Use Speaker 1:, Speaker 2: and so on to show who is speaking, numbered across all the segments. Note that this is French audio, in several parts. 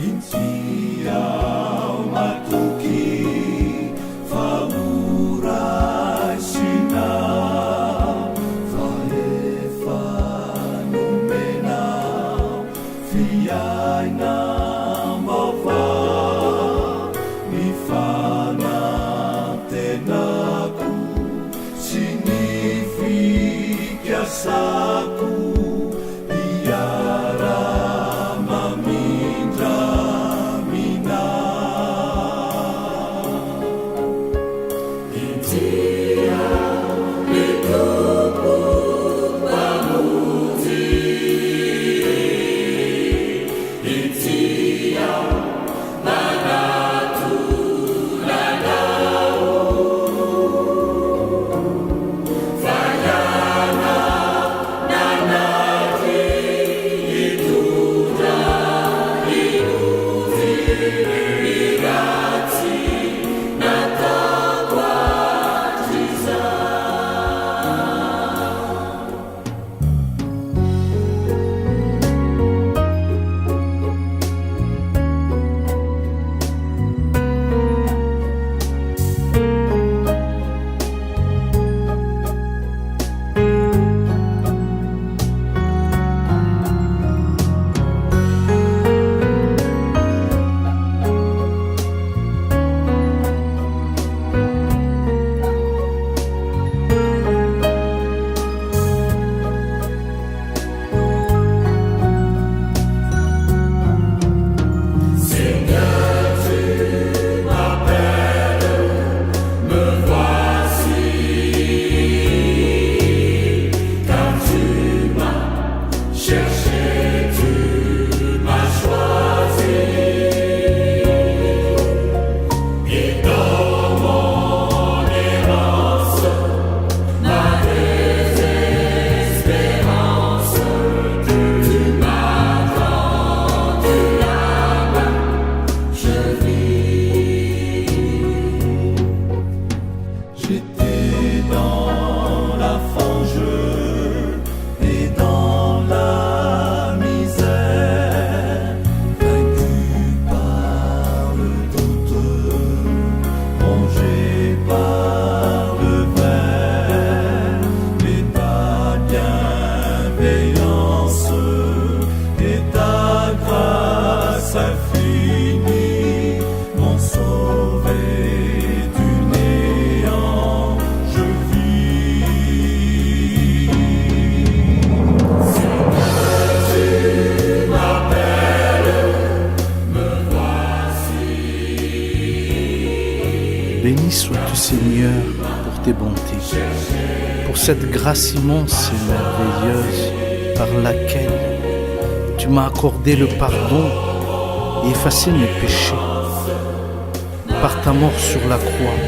Speaker 1: Inti au matuki faurai sina faefa numena fiaina mbava ni fanatenaku significa saku
Speaker 2: Béni sois-tu Seigneur pour tes bontés, pour cette grâce immense et merveilleuse par laquelle tu m'as accordé le pardon et effacé mes péchés. Par ta mort sur la croix,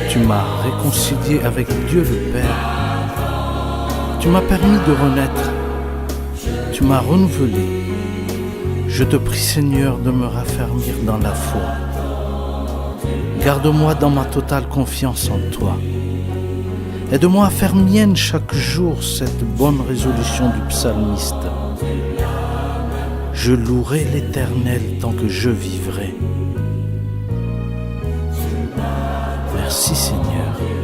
Speaker 2: tu m'as réconcilié avec Dieu le Père. Tu m'as permis de renaître, tu m'as renouvelé. Je te prie Seigneur de me raffermir dans la foi. Garde-moi dans ma totale confiance en toi. Aide-moi à faire mienne chaque jour cette bonne résolution du psalmiste. Je louerai l'Éternel tant que je vivrai. Merci Seigneur.